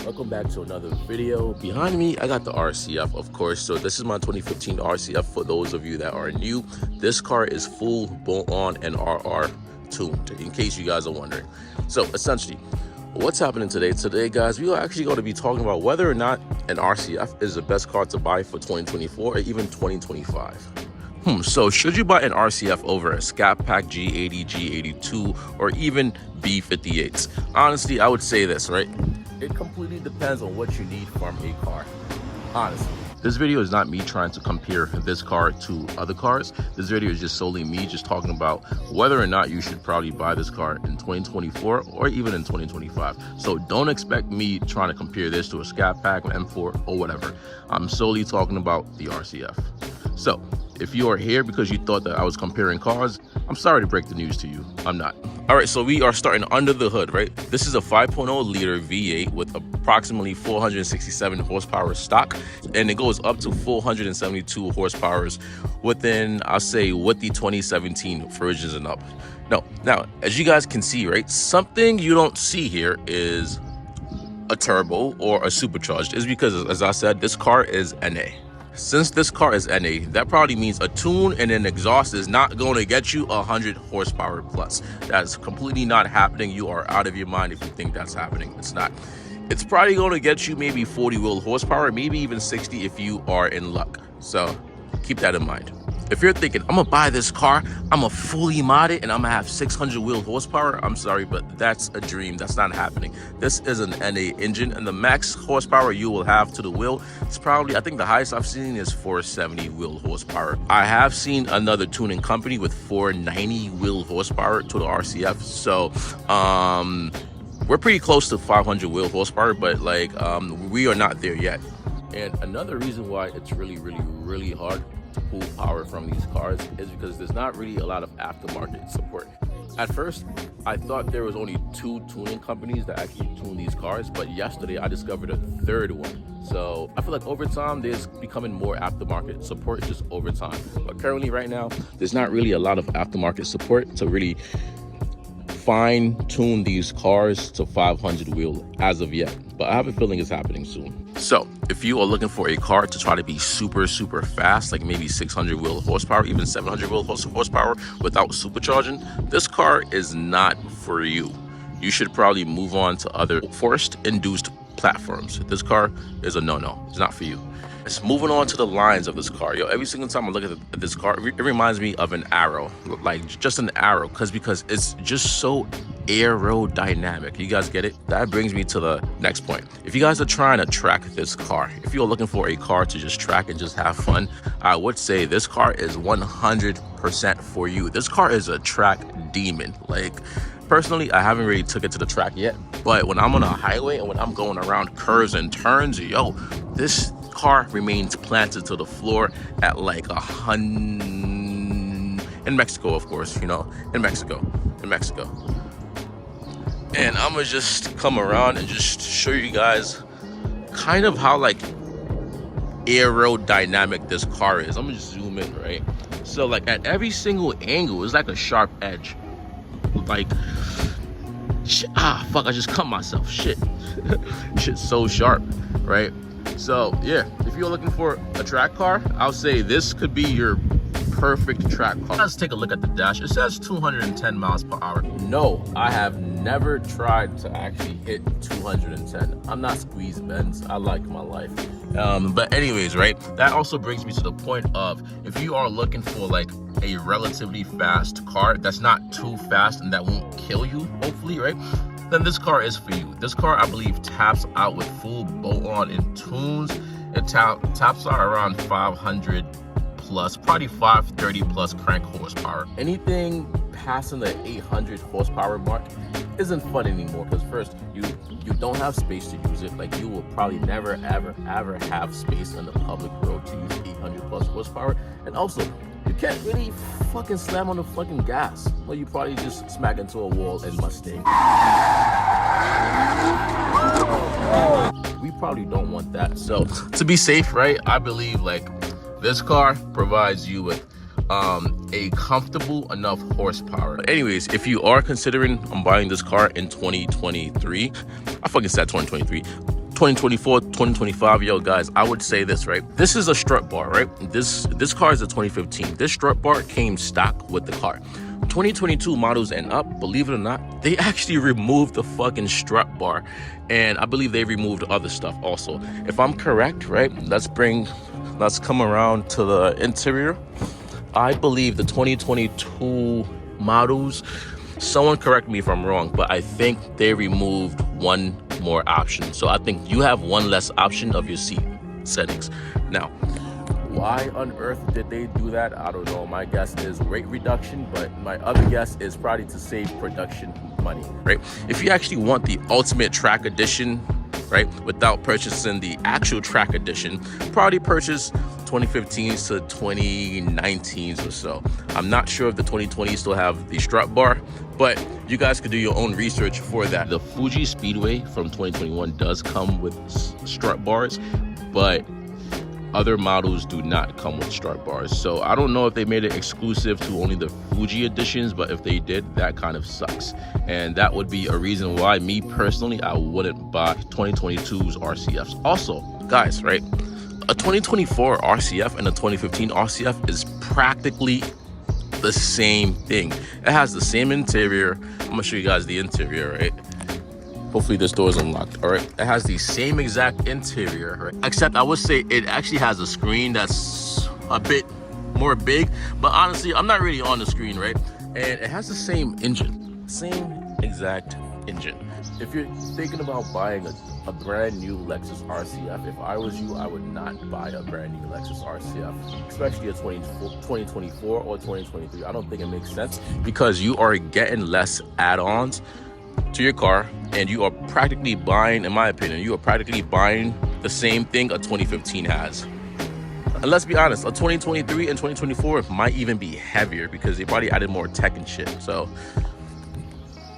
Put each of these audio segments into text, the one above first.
Welcome back to another video. Behind me, I got the RCF, of course. So this is my 2015 RCF. For those of you that are new, this car is full bolt-on and RR tuned, in case you guys are wondering. So essentially, what's happening today? Today, guys, we are actually going to be talking about whether or not an RCF is the best car to buy for 2024 or even 2025. So should you buy an RCF over a Scat Pack G80, G82, or even B58s? Honestly, I would say this, right? It completely depends on what you need from a car, honestly. This video is not me trying to compare this car to other cars. This video is just solely me just talking about whether or not you should probably buy this car in 2024 or even in 2025. So don't expect me trying to compare this to a Scat Pack, M4, or whatever. I'm solely talking about the RCF. So if you are here because you thought that I was comparing cars, I'm sorry to break the news to you. I'm not. All right, so we are starting under the hood, right? This is a 5.0 liter V8 with approximately 467 horsepower stock, and it goes up to 472 horsepower within, I'll say, with the 2017 versions and up. Now, as you guys can see, right, something you don't see here is a turbo or a supercharged. Is because, as I said, this car is NA. Since this car is NA, that probably means a tune and an exhaust is not going to get you 100 horsepower plus. That's completely not happening. You are out of your mind if you think that's happening. It's not. It's probably going to get you maybe 40 wheel horsepower, maybe even 60 if you are in luck. So keep that in mind. If you're thinking, I'm gonna buy this car, I'm gonna fully mod it, and I'm gonna have 600 wheel horsepower, I'm sorry, but that's a dream. That's not happening. This is an NA engine, and the max horsepower you will have to the wheel is probably, I think the highest I've seen is 470 wheel horsepower. I have seen another tuning company with 490 wheel horsepower to the RCF, so we're pretty close to 500 wheel horsepower, but like we are not there yet. And another reason why it's really hard to pull power from these cars is because there's not really a lot of aftermarket support. At first, I thought there was only 2 tuning companies that actually tune these cars, but yesterday I discovered a third one. So I feel like over time, there's becoming more aftermarket support just over time. But currently right now, there's not really a lot of aftermarket support to really fine tune these cars to 500 wheel as of yet, but I have a feeling it's happening soon. So if you are looking for a car to try to be super fast, like maybe 600 wheel horsepower, even 700 wheel horsepower without supercharging, this car is not for you. You should probably move on to other forced induced platforms. This car is a no-no. It's not for you. It's moving on to the lines of this car. Yo, every single time I look at this car, it reminds me of an arrow, like just an arrow, because it's just so aerodynamic. You guys get it? That brings me to the next point. If you guys are trying to track this car, if you're looking for a car to just track and just have fun, I would say this car is 100% for you. This car is a track demon. Like, personally, I haven't really took it to the track yet, but when I'm on a highway and when I'm going around curves and turns, yo, this car remains planted to the floor at like 100 in Mexico, of course, you know, in Mexico. And I'm gonna just come around and just show you guys kind of how like aerodynamic this car is. I'm gonna just zoom in, right? So like at every single angle is like a sharp edge. Like, fuck, I just cut myself. Shit's so sharp, right? So yeah, if you're looking for a track car, I'll say this could be your perfect track car. Let's take a look at the dash. It says 210 miles per hour. No, I have never tried to actually hit 210. I'm not squeeze Benz. I like my life. But anyways, right, that also brings me to the point of, if you are looking for like a relatively fast car that's not too fast and that won't kill you, hopefully, right, then this car is for you. This car, I believe, taps out with full bolt-on and tunes. It taps out around 500 plus, probably 530 plus crank horsepower. Anything passing the 800 horsepower mark isn't fun anymore, because first, you don't have space to use it. Like, you will probably never ever have space on the public road to use 800 plus horsepower. And also, you can't really fucking slam on the fucking gas. Well, you probably just smack into a wall and Mustang. We probably don't want that. So to be safe, right, I believe like this car provides you with a comfortable enough horsepower. But anyways, if you are considering buying this car in 2023, I fucking said 2023, 2024, 2025, yo guys, I would say this, right? This is a strut bar, right? This car is a 2015. This strut bar came stock with the car. 2022 models and up, believe it or not, they actually removed the fucking strut bar, and I believe they removed other stuff also. If I'm correct, right? Let's come around to the interior. I believe the 2022 models, someone correct me if I'm wrong, but I think they removed one more option. So I think you have one less option of your seat settings. Now, why on earth did they do that? I don't know. My guess is weight reduction, but my other guess is probably to save production money, right? If you actually want the ultimate track edition, right, without purchasing the actual track edition, probably purchase 2015s to 2019s or so. I'm not sure if the 2020s still have the strut bar, but you guys could do your own research for that. The Fuji Speedway from 2021 does come with strut bars, but other models do not come with strut bars. So I don't know if they made it exclusive to only the Fuji editions, but if they did, that kind of sucks. And that would be a reason why me personally, I wouldn't buy 2022's RCFs. Also, guys, right? A 2024 RCF and a 2015 RCF is practically the same thing. It has the same interior. I'm gonna show you guys the interior, right? Hopefully this door is unlocked. All right, it has the same exact interior, right? Except I would say it actually has a screen that's a bit more big, but honestly, I'm not really on the screen, right? And it has the same engine, same exact engine. If you're thinking about buying a brand new Lexus RCF, if I was you, I would not buy a brand new Lexus RCF, especially a 2024 or 2023. I don't think it makes sense because you are getting less add-ons to your car, and you are practically buying, in my opinion, you are practically buying the same thing a 2015 has. And let's be honest, a 2023 and 2024 might even be heavier because they probably added more tech and shit. So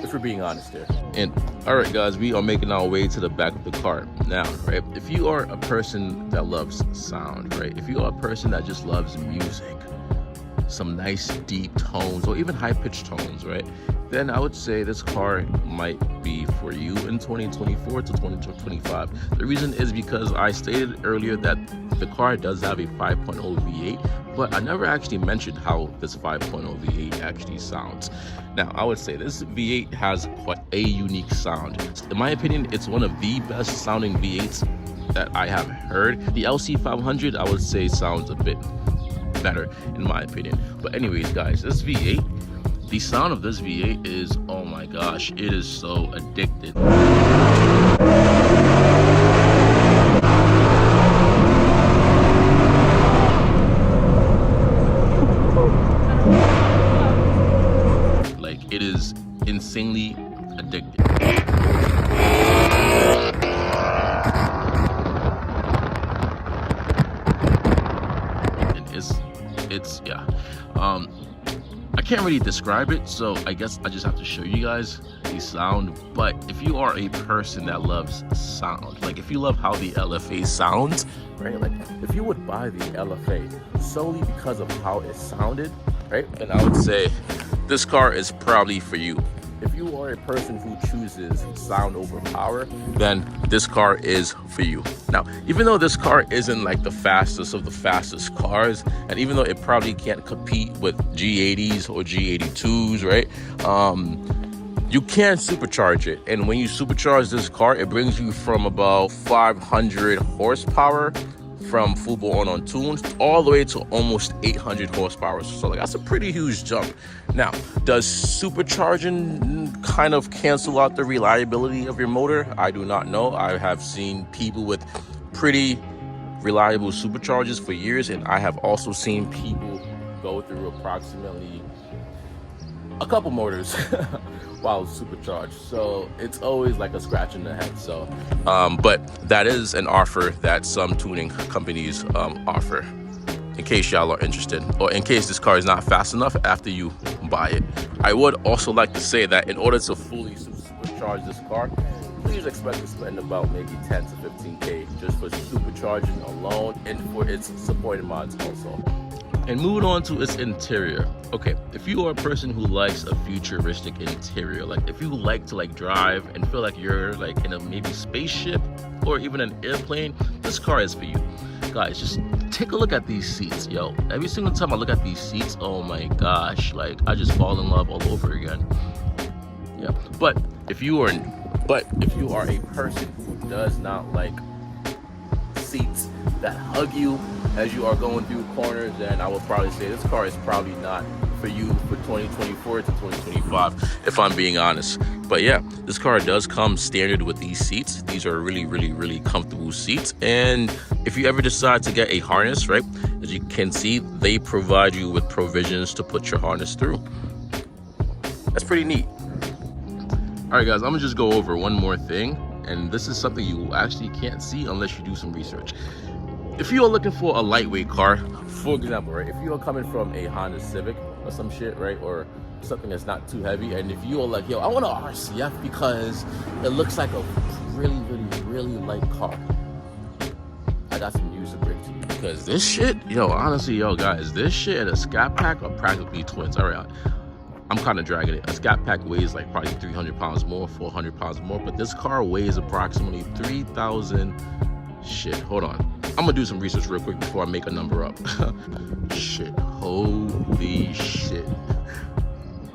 if we're being honest here. And all right guys, we are making our way to the back of the car now, right? If you are a person that loves sound, right? If you are a person that just loves music, some nice deep tones or even high-pitched tones, right, then I would say this car might be for you in 2024 to 2025. The reason is because I stated earlier that the car does have a 5.0 V8, but I never actually mentioned how this 5.0 V8 actually sounds. Now, I would say this V8 has quite a unique sound. In my opinion, it's one of the best sounding V8s that I have heard. The LC500, I would say, sounds a bit better in my opinion. But anyways guys, this V8, the sound of this V8 is, oh my gosh, it is so addictive. Like, it is insanely addictive. It's yeah, I can't really describe it, so I guess I just have to show you guys the sound. But if you are a person that loves sound, like if you love how the LFA sounds, right, like if you would buy the LFA solely because of how it sounded, right, then I would say this car is probably for you. If you are a person who chooses sound over power, then this car is for you. Now, even though this car isn't like the fastest of the fastest cars, and even though it probably can't compete with G80s or G82s, right? You can supercharge it. And when you supercharge this car, it brings you from about 500 horsepower from full bore on tuned all the way to almost 800 horsepower. So like that's a pretty huge jump. Now, does supercharging kind of cancel out the reliability of your motor? I do not know. I have seen people with pretty reliable superchargers for years, and I have also seen people go through approximately a couple motors while supercharged. So it's always like a scratch in the head. So but that is an offer that some tuning companies offer, in case y'all are interested, or in case this car is not fast enough after you buy it. I would also like to say that in order to fully supercharge this car, please expect to spend about maybe 10 to 15K just for supercharging alone and for its supported mods also. And moving on to its interior. Okay, if you are a person who likes a futuristic interior, like if you like to like drive and feel like you're like in a maybe spaceship or even an airplane, this car is for you. Guys, just take a look at these seats, yo. Every single time I look at these seats, oh my gosh, like I just fall in love all over again. Yeah, but if you are a person who does not like seats that hug you as you are going through corners, then I would probably say this car is probably not for you for 2024 to 2025, if I'm being honest. But yeah, this car does come standard with these seats. These are really comfortable seats. And if you ever decide to get a harness, right, as you can see, they provide you with provisions to put your harness through. That's pretty neat. All right, guys, I'm gonna just go over one more thing. And this is something you actually can't see unless you do some research. If you are looking for a lightweight car, for example, right, if you are coming from a Honda Civic or some shit, right, or something that's not too heavy, and if you are like, yo, I want an RCF because it looks like a really light car, I got some news to break to you. Because this shit, yo, honestly, yo, guys, this shit and a Scat Pack are practically twins. All right, I'm kind of dragging it. A Scat Pack weighs like probably 300 pounds more, 400 pounds more, but this car weighs approximately 3,000. Shit, hold on. I'm gonna do some research real quick before I make a number up. Shit, holy shit.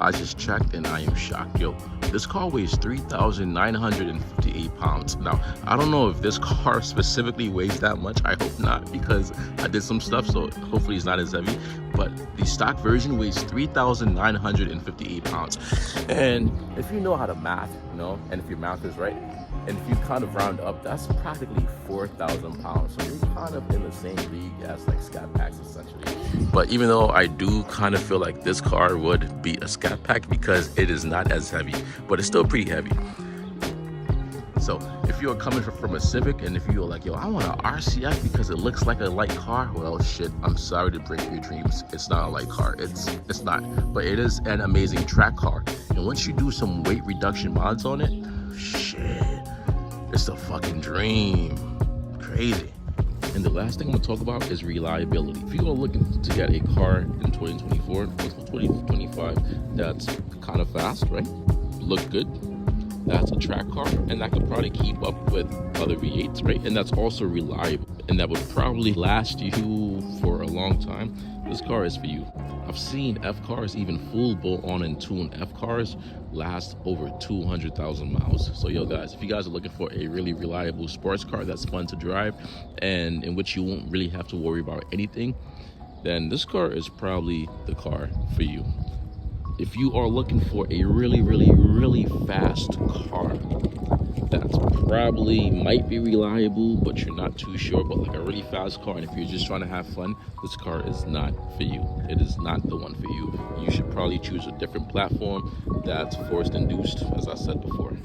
I just checked and I am shocked. Yo, this car weighs 3,958 pounds. Now, I don't know if this car specifically weighs that much. I hope not, because I did some stuff, so hopefully it's not as heavy. But the stock version weighs 3,958 pounds. And if you know how to math, you know, and if your math is right, and if you kind of round up, that's practically 4,000 pounds. So you're kind of in the same league as like Scat Packs essentially. But even though I do kind of feel like this car would be a Scat Pack because it is not as heavy, but it's still pretty heavy. So if you're coming from a Civic and if you're like, yo, I want an RCF because it looks like a light car, well, shit, I'm sorry to break your dreams. It's not a light car. It's not. But it is an amazing track car. And once you do some weight reduction mods on it, shit, it's the fucking dream. Crazy. And the last thing I'm gonna talk about is reliability. If you are looking to get a car in 2024, 2025, that's kind of fast, right? Look good. That's a track car, and that could probably keep up with other V8s, right? And that's also reliable, and that would probably last you for a long time. This car is for you. I've seen F cars, even full bolt-on and tuned F cars, last over 200,000 miles. So yo guys, if you guys are looking for a really reliable sports car that's fun to drive and in which you won't really have to worry about anything, then this car is probably the car for you. If you are looking for a really fast car that's probably might be reliable, but you're not too sure, but like a really fast car, and if you're just trying to have fun, this car is not for you. It is not the one for you. You should probably choose a different platform that's force induced, as I said before.